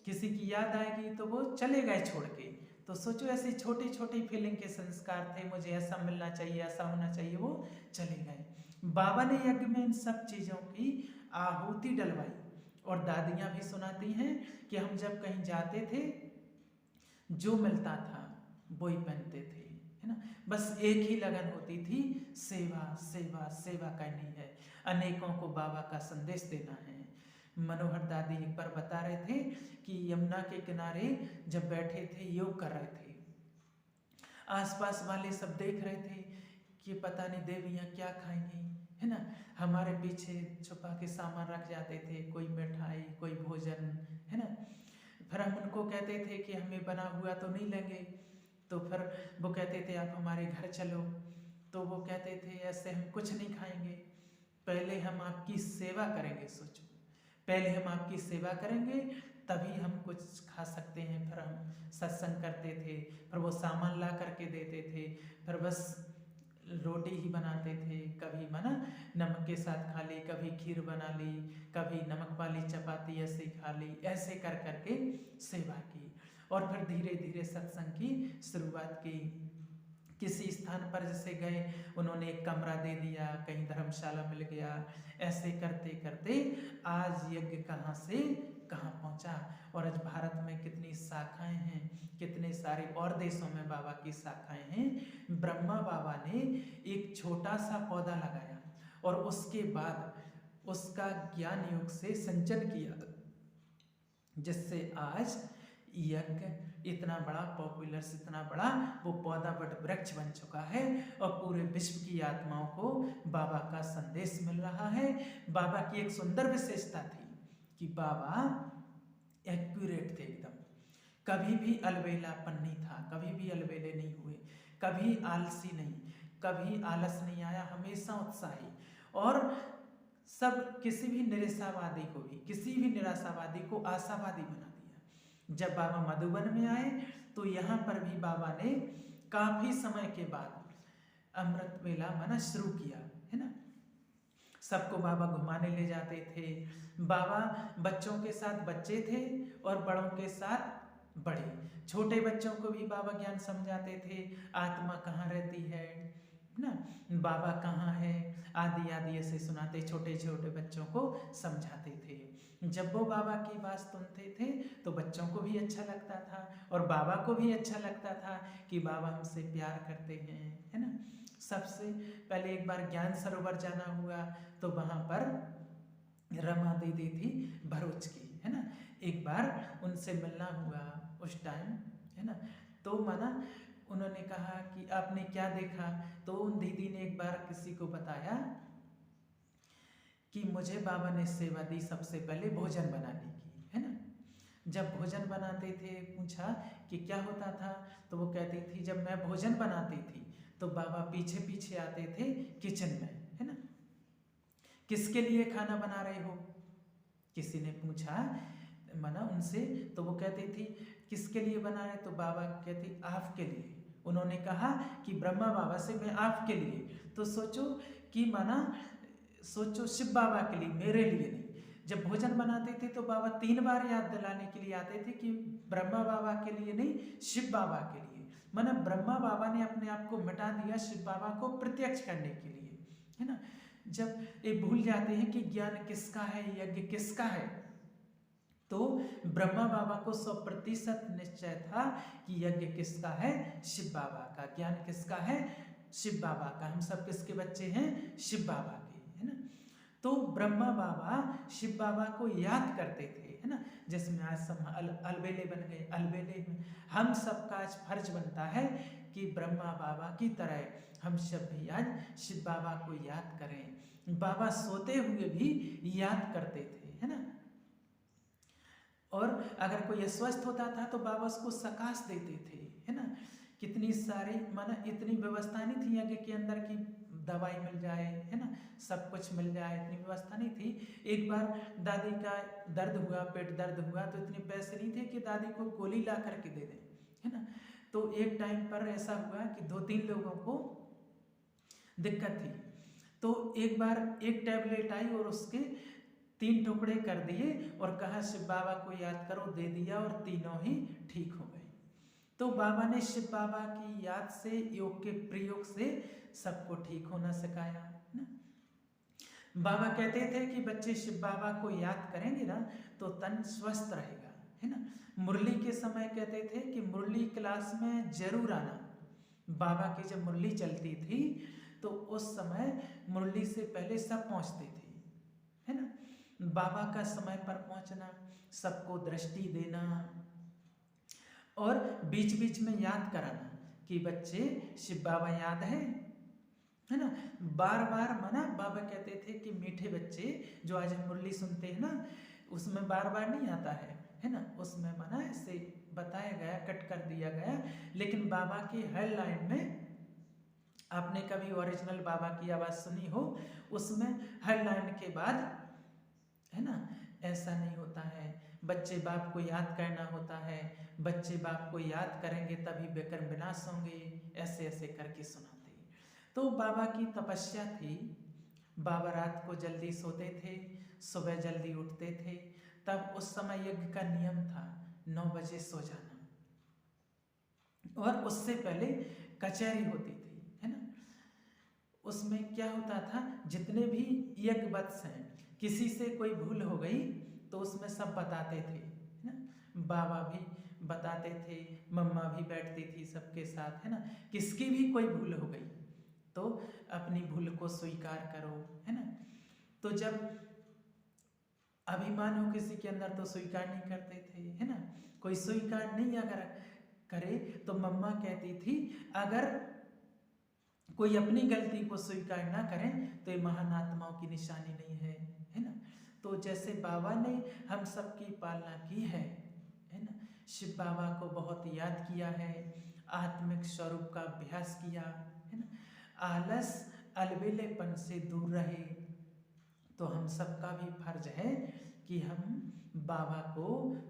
किसी की याद आएगी तो वो चले गए छोड़ के। तो सोचो ऐसी छोटी छोटी फीलिंग के संस्कार थे, मुझे ऐसा मिलना चाहिए, ऐसा होना चाहिए, वो चले गए। बाबा ने यज्ञ में इन सब चीज़ों की आहुति डलवाई। और दादियाँ भी सुनाती हैं कि हम जब कहीं जाते थे जो मिलता था वही पहनते थे, है ना। बस एक ही लगन होती थी, सेवा सेवा सेवा करनी है, अनेकों को बाबा का संदेश देना है। मनोहर दादी एक बार बता रहे थे कि यमुना के किनारे जब बैठे थे, योग कर रहे थे, आसपास वाले सब देख रहे थे कि पता नहीं देवियाँ क्या खाएंगी, है ना। हमारे पीछे छुपा के सामान रख जाते थे, कोई मिठाई, कोई भोजन, है ना। फिर हम उनको कहते थे कि हमें बना हुआ तो नहीं लेंगे, तो फिर वो कहते थे आप हमारे घर चलो, तो वो कहते थे ऐसे हम कुछ नहीं खाएंगे, पहले हम आपकी सेवा करेंगे। सोचो, पहले हम आपकी सेवा करेंगे तभी हम कुछ खा सकते हैं। फिर हम सत्संग करते थे, फिर वो सामान ला करके देते थे, फिर बस रोटी ही बनाते थे, कभी मना नमक के साथ खा ली, कभी खीर बना ली, कभी नमक वाली चपाती ऐसे खा ली, ऐसे कर करके सेवा की। और फिर धीरे धीरे सत्संग की शुरुआत की। किसी स्थान पर जैसे गए, उन्होंने एक कमरा दे दिया, कहीं धर्मशाला मिल गया, ऐसे करते करते आज यज्ञ कहाँ से कहाँ पहुँचा। और आज भारत में कितनी शाखाएं हैं, कितने सारे और देशों में बाबा की शाखाएं हैं। ब्रह्मा बाबा ने एक छोटा सा पौधा लगाया और उसके बाद उसका ज्ञान योग से संचन किया, जिससे आज यज्ञ इतना बड़ा पॉपुलर, इतना बड़ा वो पौधा बट वृक्ष बन चुका है और पूरे विश्व की आत्माओं को बाबा का संदेश मिल रहा है। बाबा की एक सुंदर विशेषता थी कि बाबा एक्यूरेट थे एकदम, कभी भी अलबेलापन नहीं था, कभी भी अलबेले नहीं हुए, कभी आलसी नहीं, कभी आलस नहीं आया, हमेशा उत्साही। और सब किसी भी निराशावादी को भी, किसी भी निराशावादी को आशावादी बना दिया। जब बाबा मधुबन में आए तो यहाँ पर भी बाबा ने काफी समय के बाद अमृत वेला माना शुरू किया, है ना। सबको बाबा घुमाने ले जाते थे। बाबा बच्चों के साथ बच्चे थे और बड़ों के साथ बड़े। छोटे बच्चों को भी बाबा ज्ञान समझाते थे, आत्मा कहाँ रहती है ना, बाबा कहाँ है, आदि आदि ऐसे सुनाते, छोटे छोटे बच्चों को समझाते थे। जब वो बाबा की बात सुनते थे तो बच्चों को भी अच्छा लगता था और बाबा को भी अच्छा लगता था कि बाबा हमसे प्यार करते हैं, है ना। सबसे पहले एक बार ज्ञान सरोवर जाना हुआ तो वहाँ पर रमा दीदी थी भरूच की, है ना। एक बार उनसे मिलना हुआ उस टाइम, है ना। तो माना उन्होंने कहा कि आपने क्या देखा, तो उन दीदी ने एक बार किसी को बताया कि मुझे बाबा ने सेवा दी सबसे पहले भोजन बनाने की, है ना। जब भोजन बनाते थे पूछा कि क्या होता था, तो वो कहती थी जब मैं भोजन बनाती थी तो बाबा पीछे पीछे आते थे किचन में, है ना। किसके लिए खाना बना रहे हो, किसी ने पूछा माना उनसे, तो वो कहती थी किसके लिए बना रहे, तो बाबा कहती आपके लिए। उन्होंने कहा कि ब्रह्मा बाबा से मैं आपके लिए, तो सोचो कि माना सोचो शिव बाबा के लिए, मेरे लिए नहीं। जब भोजन बनाते थे तो बाबा 3 बार याद दिलाने के लिए आते थे कि ब्रह्मा बाबा के लिए नहीं, शिव बाबा के लिए। माना ब्रह्मा बाबा ने अपने आप को मिटा दिया शिव बाबा को प्रत्यक्ष करने के लिए, है ना। जब ये भूल जाते हैं कि ज्ञान किसका है, यज्ञ किसका है, तो ब्रह्मा बाबा को 100% निश्चय था कि यज्ञ किसका है, शिव बाबा का। ज्ञान किसका है, शिव बाबा का। हम सब किसके बच्चे हैं, शिव बाबा के, है ना। तो ब्रह्मा बाबा शिव बाबा को याद करते थे, है ना। जिसमें आज सब अलबेले बन गए। अलबेले में हम सबका आज फर्ज बनता है कि ब्रह्मा बाबा की तरह हम सब भी आज शिव बाबा को याद करें। बाबा सोते हुए भी याद करते थे, है ना। और अगर कोई अस्वस्थ होता था तो बाबा उसको सकाश देते थे, है ना। कितनी सारी माना इतनी व्यवस्था नहीं थी यज्ञ के अंदर की दवाई मिल जाए, है ना, सब कुछ मिल जाए, इतनी व्यवस्था नहीं थी। एक बार दादी का दर्द हुआ, पेट दर्द हुआ, तो इतने पैसे नहीं थे कि दादी को गोली ला करके दे दें, है ना। तो एक टाइम पर ऐसा हुआ कि 2-3 लोगों को दिक्कत थी, तो एक बार एक टैबलेट आई और उसके 3 टुकड़े कर दिए और कहा शिव बाबा को याद करो, दे दिया और तीनों ही ठीक हो गए। तो बाबा ने शिव बाबा की याद से, योग के प्रयोग से सबको ठीक होना सिखाया ना। बाबा कहते थे कि बच्चे शिव बाबा को याद करेंगे ना तो तन स्वस्थ रहेगा, है ना। मुरली के समय कहते थे कि मुरली क्लास में जरूर आना। बाबा की जब मुरली चलती थी तो उस समय मुरली से पहले सब पहुंचते थे, है ना। बाबा का समय पर पहुंचना, सबको दृष्टि देना और बीच बीच में याद कराना कि बच्चे शिव बाबा याद है ना। बार बार माना बाबा कहते थे कि मीठे बच्चे जो आज हम मुरली सुनते हैं ना, उसमें बार बार नहीं आता है ना। उसमें माना ऐसे बताया गया, कट कर दिया गया, लेकिन बाबा की हर लाइन में आपने कभी ओरिजिनल बाबा की आवाज़ सुनी हो, उसमें हर लाइन के बाद, है ना, ऐसा नहीं होता है। बच्चे बाप को याद करना होता है, बच्चे बाप को याद करेंगे तभी विकर्म विनाश होंगे, ऐसे ऐसे करके सुनाते। तो बाबा की तपस्या थी। बाबा रात को जल्दी सोते थे, सुबह जल्दी उठते थे। तब उस समय यज्ञ का नियम था 9 बजे सो जाना, और उससे पहले कचहरी होती थी, है ना। उसमें क्या होता था, जितने भी यज्ञ वत्स हैं, किसी से कोई भूल हो गई तो उसमें सब बताते थे, है ना। बाबा भी बताते थे, मम्मा भी बैठती थी सबके साथ, है ना। किसकी भी कोई भूल हो गई तो अपनी भूल को स्वीकार करो, है ना। तो जब अभिमान हो किसी के अंदर तो स्वीकार नहीं करते थे, है ना। कोई स्वीकार नहीं अगर करे तो मम्मा कहती थी अगर कोई अपनी गलती को स्वीकार ना करें तो ये महान आत्माओं की निशानी नहीं है ना। तो जैसे बाबा ने हम सबकी पालना की है ना। शिव बाबा को बहुत याद किया है, आत्मिक स्वरूप का अभ्यास किया, है ना। आलस अलबेलेपन से दूर रहे तो हम सबका भी फर्ज है कि हम बाबा को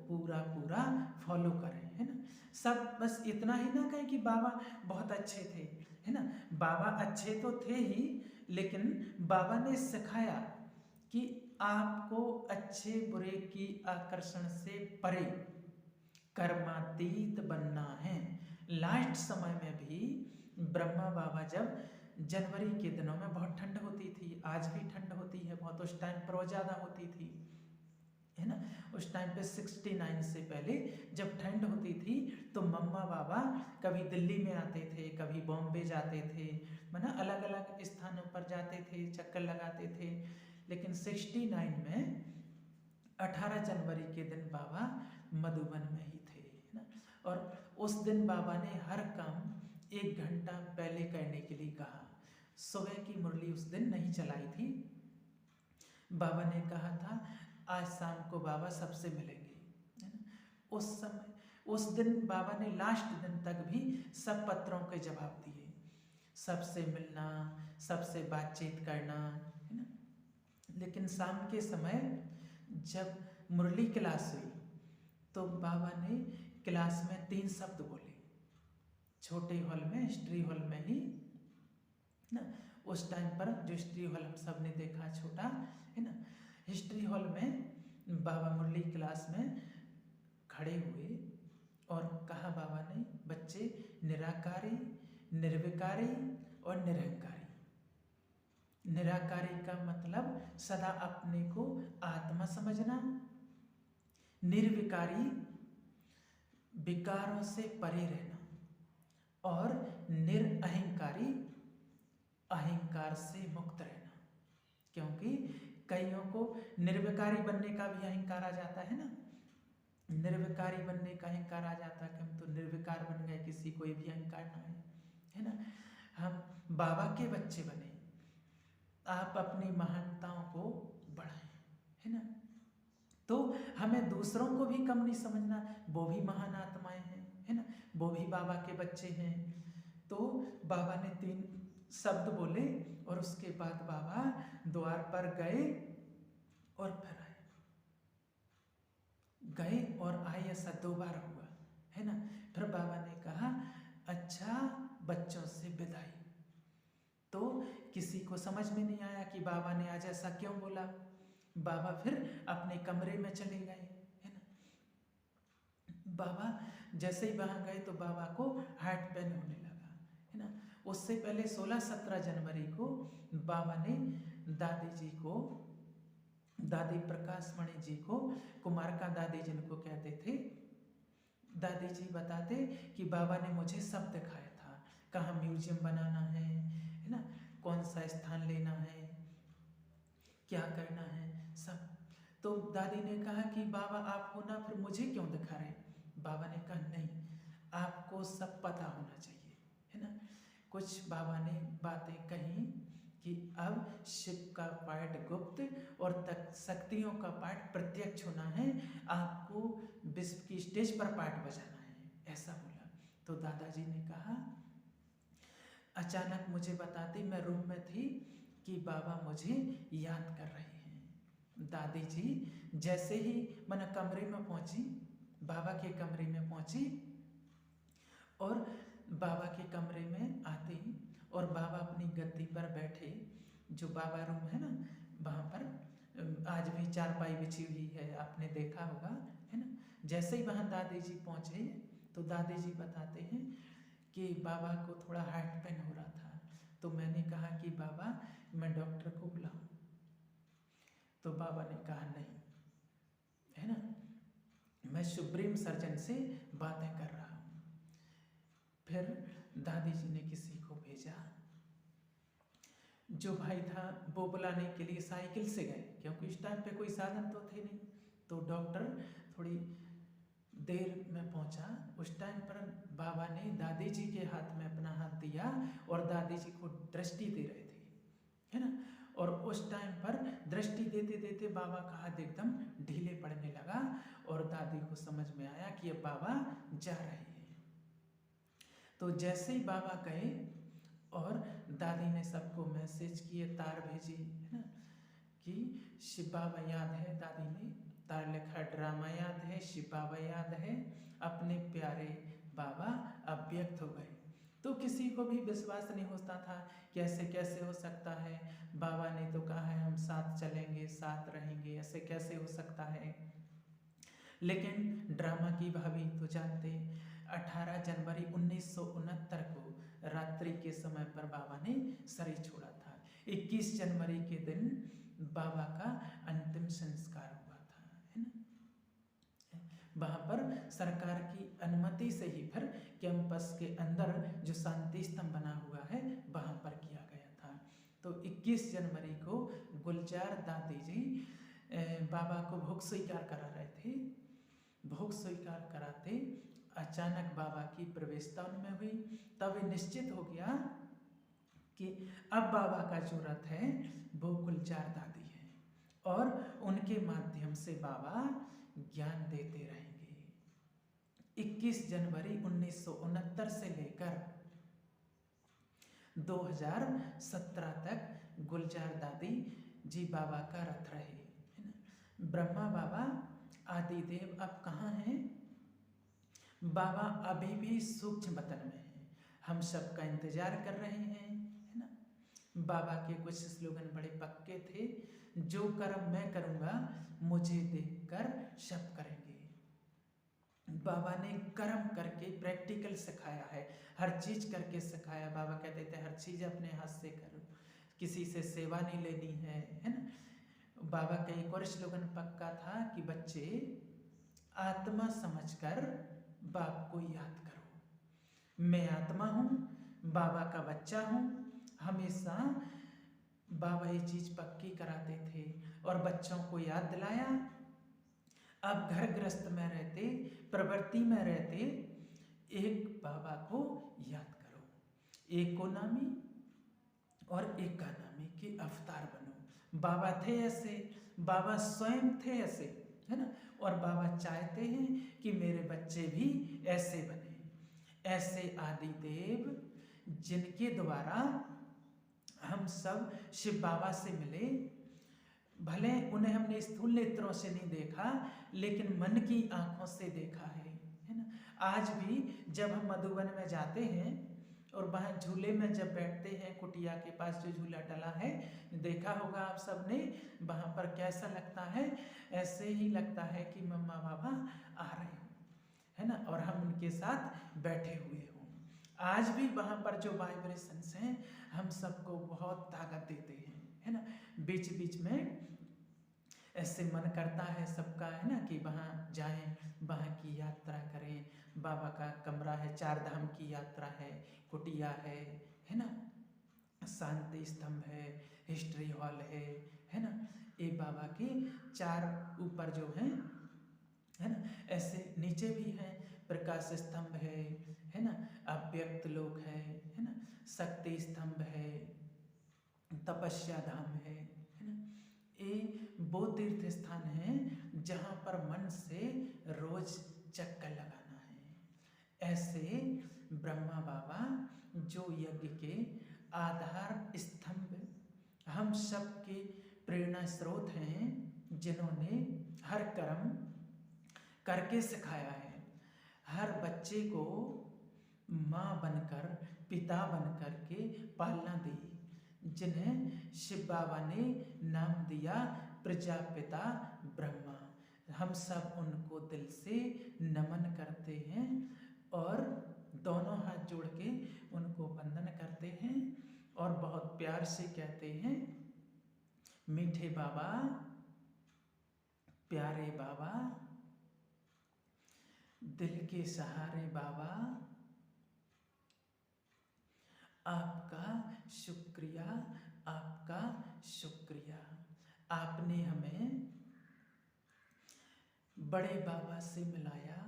पूरा पूरा फॉलो करें, है ना। सब बस इतना ही ना कहें कि बाबा बहुत अच्छे थे, है ना। बाबा अच्छे तो थे ही, लेकिन बाबा ने सिखाया कि आपको अच्छे बुरे की आकर्षण से परे कर्मातीत बनना है। लास्ट समय में भी ब्रह्मा बाबा जब जनवरी के दिनों में बहुत ठंड होती थी, आज भी ठंड होती है बहुत, उस टाइम पर वो ज़्यादा होती थी, है ना। उस टाइम पे 69 से पहले जब ठंड होती थी तो मम्मा बाबा कभी दिल्ली में आते थे, कभी बॉम्बे जाते थे, मतलब अलग अलग स्थानों पर जाते थे, चक्कर लगाते थे। लेकिन 69 में 18 जनवरी के दिन बाबा मधुबन में ही थे, है ना। और उस दिन बाबा ने हर काम 1 घंटा पहले करने के लिए कहा। सुबह की मुरली उस दिन नहीं चलाई थी। बाबा ने कहा था आज शाम को बाबा सबसे मिलेंगे, है ना। उस समय उस दिन बाबा ने लास्ट दिन तक भी सब पत्रों के जवाब दिए, सबसे मिलना, सबसे बातचीत करना, है ना। लेकिन शाम के समय जब मुरली क्लास हुई तो बाबा ने क्लास में 3 शब्द बोले, छोटे हॉल में, हिस्ट्री हॉल में ही ना। उस टाइम पर जो हिस्ट्री हॉल हम सब ने देखा छोटा, है ना। हिस्ट्री हॉल में बाबा मुरली क्लास में खड़े हुए और कहा बाबा ने, बच्चे निराकारी, निर्विकारी और निरंकारी। निराकारी का मतलब सदा अपने को आत्मा समझना, निर्विकारी विकारों से परे रहना, और निरअहंकारी अहंकार से मुक्त रहना। क्योंकि कईयों को निर्विकारी बनने का भी अहंकार आ जाता है ना। निर्विकारी बनने का अहंकार आ जाता है कि हम तो निर्विकार बन गए, किसी कोई भी अहंकार ना है ना। हम बाबा के बच्चे बने, आप अपनी महानताओं को बढ़ाएं, है ना। तो हमें दूसरों को भी कम नहीं समझना, वो भी महान आत्माएं हैं, है ना, वो भी बाबा के बच्चे हैं। तो बाबा ने 3 शब्द बोले और उसके बाद बाबा द्वार पर गए और फिर आए, गए और आए, ऐसा 2 बार हुआ, है ना। फिर बाबा ने कहा अच्छा बच्चों से विदाई। तो किसी को समझ में नहीं आया कि बाबा ने आज ऐसा क्यों बोला। बाबा फिर अपने कमरे में चले गए, है ना। बाबा जैसे ही वहां गए तो बाबा को हार्ट पेन होने लगा, है ना। उससे पहले 16-17 जनवरी को बाबा ने दादी जी को, दादी प्रकाश मणि जी को, कुमारका दादी जिनको कहते थे, दादी जी बताते कि बाबा ने मुझे सब दिखाया था, कहाँ म्यूजियम बनाना है ना, कौन सा स्थान लेना है, क्या करना है, सब। तो दादी ने कहा कि बाबा आप हो ना, फिर मुझे क्यों दिखा रहे। बाबा ने कहा नहीं, आपको सब पता होना चाहिए, है ना। कुछ बाबा ने बातें कही कि अब शिव का पाठ गुप्त और तक शक्तियों का पाठ प्रत्यक्ष होना है, आपको विश्व की स्टेज पर पाठ बजाना है, ऐसा बोला। तो दादाजी ने कहा, अचानक मुझे बताते, मैं रूम में थी कि बाबा मुझे याद कर रहे हैं। दादी जी जैसे ही मैंने कमरे में पहुंची, बाबा के कमरे में पहुंची, और बाबा के कमरे में आते ही और बाबा अपनी गद्दी पर बैठे, जो बाबा रूम है ना, वहाँ पर आज भी चारपाई बिछी हुई है, आपने देखा होगा, है ना। जैसे ही वहाँ दादी जी पहुँचे तो दादी जी बताते हैं कि बाबा को थोड़ा हार्ट पेन हो रहा था। तो मैंने कहा कि बाबा मैं डॉक्टर को बुलाऊं। तो बाबा ने कहा नहीं, है ना, मैं सुप्रीम सर्जन से बातें कर रहा हूँ। फिर दादी जी ने किसी को भेजा, जो भाई था वो बुलाने के लिए साइकिल से गए, क्योंकि इस टाइम पे कोई साधन तो थे नहीं। तो डॉक्टर थोड़ी देर में पहुंचा। उस टाइम पर बाबा ने दादी जी के हाथ में अपना हाथ दिया और दादी जी को दृष्टि दे रहे थे, है ना। और उस टाइम पर दृष्टि देते देते बाबा का हाथ एकदम ढीले पड़ने लगा और दादी को समझ में आया कि अब बाबा जा रहे हैं। तो जैसे ही बाबा गए और दादी ने सबको मैसेज किए, तार भेजी, है ना, कि शिव बाबा याद है, दादी ने तार लिखा, ड्रामा याद है, शिव बाबा याद है, अपने प्यारे बाबा अब व्यक्त हो गए। तो किसी को भी विश्वास नहीं होता था कि ऐसे कैसे हो सकता है, बाबा ने तो कहा है हम साथ चलेंगे, साथ रहेंगे, ऐसे कैसे हो सकता है। लेकिन ड्रामा की भाभी तो जानते, 18 जनवरी 1969 को रात्रि के समय पर बाबा ने शरीर छोड़ा था। 21 जनवरी के दिन बाबा का अंतिम संस्कार हुआ था, है ना। वहाँ पर सरकार की अनुमति से ही फिर कैंपस के अंदर जो शांति स्तंभ बना हुआ है वहाँ पर किया गया था। तो 21 जनवरी को गुलजार दादी जी बाबा को भोग स्वीकार करा रहे थे। भोग स्वीकार कराते अचानक बाबा की प्रवेशता उनमें हुई। तब निश्चित हो गया कि अब बाबा का जो रथ है वो गुलजार दादी है और उनके माध्यम से बाबा ज्ञान देते रहेंगे। 21 जनवरी 1969 से लेकर 2017 तक गुलजार दादी जी बाबा का रथ रहे, है ना। ब्रह्मा बाबा आदिदेव अब कहाँ हैं? बाबा अभी भी सूक्ष्म वतन में हैं, हम सबका इंतजार कर रहे हैं, है ना। बाबा के कुछ स्लोगन बड़े पक्के थे, जो कर्म मैं करूँगा मुझे देखकर सब करेंगे। बाबा ने कर्म करके प्रैक्टिकल सिखाया है, हर चीज करके सिखाया। बाबा कहते थे हर चीज अपने हाथ से करो, किसी से सेवा नहीं लेनी है ना। बाबा का एक और स्लोगन पक्का था कि बच्चे आत्मा समझकर बाप को याद करो। मैं आत्मा हूँ, बाबा का बच्चा हूँ। हमेशा बाबा ये चीज पक्की कराते थे और बच्चों को याद दिलाया। अब घर गृहस्थ में रहते, प्रवृत्ति में रहते, एक बाबा को याद करो, एक को नामी और एक का नामी के अवतार बनो। बाबा थे ऐसे, बाबा स्वयं थे ऐसे, है ना। और बाबा चाहते हैं कि मेरे बच्चे भी ऐसे बने, ऐसे आदिदेव जिनके द्वारा हम सब शिव बाबा से मिले। भले उन्हें हमने स्थूल नेत्रों से नहीं देखा, लेकिन मन की आंखों से देखा है ना। आज भी जब हम मधुबन में जाते हैं और वहाँ झूले में जब बैठते हैं, कुटिया के पास जो झूला डला है, देखा होगा आप सबने, वहाँ पर कैसा लगता है? ऐसे ही लगता है कि मम्मा बाबा आ रहे हो, है ना, और हम उनके साथ बैठे हुए हों। आज भी वहाँ पर जो वाइब्रेशंस हैं हम सबको बहुत ताकत देते हैं, है ना। बीच बीच में ऐसे मन करता है सबका, है ना, कि वहाँ जाएं, वहाँ की यात्रा करें। बाबा का कमरा है, 4 धाम की यात्रा है, कुटिया है ना, शांति स्तंभ है, हिस्ट्री हॉल है ना। ये बाबा के 4 ऊपर जो है ना, ऐसे नीचे भी हैं, प्रकाश स्तंभ है ना, अव्यक्त लोक है ना, शक्ति स्तंभ है, तपस्या धाम है ना। ये वो तीर्थ स्थान है जहाँ पर मन से रोज चक्कर लगाना है। ऐसे ब्रह्मा बाबा जो यज्ञ के आधार स्तंभ, हम सब के प्रेरणा स्रोत हैं, जिन्होंने हर कर्म करके सिखाया है। हर बच्चे को माँ बनकर, पिता बनकर के पालना दी, जिन्हें शिव बाबा ने नाम दिया प्रजापिता ब्रह्मा। हम सब उनको दिल से नमन करते हैं और दोनों हाथ जोड़ के उनको वंदन करते हैं और बहुत प्यार से कहते हैं, मीठे बाबा, प्यारे बाबा, दिल के सहारे बाबा, आपका शुक्रिया, आपका शुक्रिया। आपने हमें बड़े बाबा से मिलाया,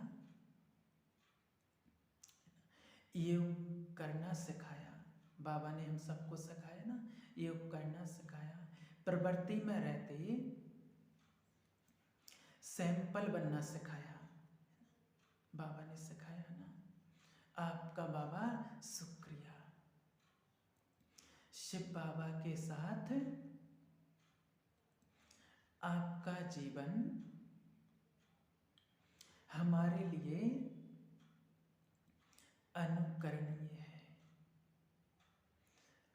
योग करना सिखाया। बाबा ने हम सबको सिखाया ना, योग करना सिखाया। प्रवृत्ति में रहते सैंपल बनना सिखाया, बाबा ने सिखाया ना। आपका बाबा शुक्रिया। शिव बाबा के साथ आपका जीवन हमारे लिए अनुकरणीय है।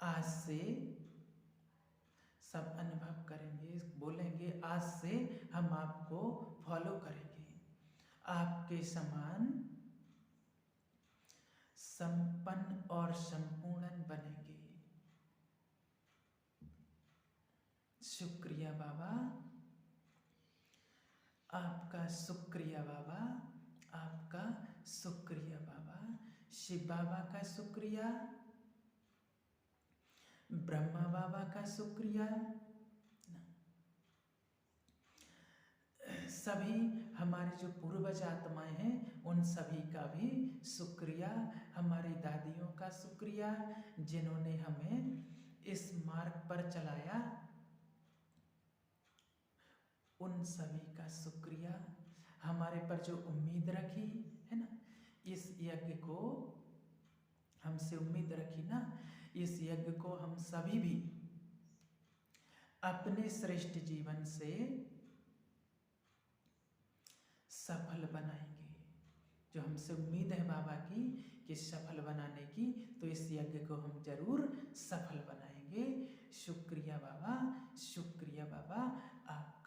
आज से सब अनुभव करेंगे, बोलेंगे आज से हम आपको फॉलो करेंगे, आपके समान संपन्न और संपूर्ण बनेंगे। शुक्रिया बाबा, आपका शुक्रिया बाबा, आपका शुक्रिया बाबा। शिव बाबा का शुक्रिया, ब्रह्मा बाबा का शुक्रिया, सभी हमारे जो पूर्वज आत्माएं हैं उन सभी का भी शुक्रिया। हमारी दादियों का शुक्रिया जिन्होंने हमें इस मार्ग पर चलाया, उन सभी का शुक्रिया। हमारे पर जो उम्मीद रखी है ना, इस यज्ञ को हमसे उम्मीद रखी ना, इस यज्ञ को हम सभी भी अपने श्रेष्ठ जीवन से सफल बनाएंगे। जो हमसे उम्मीद है बाबा की कि सफल बनाने की, तो इस यज्ञ को हम जरूर सफल बनाएंगे। शुक्रिया बाबा, शुक्रिया बाबा। आप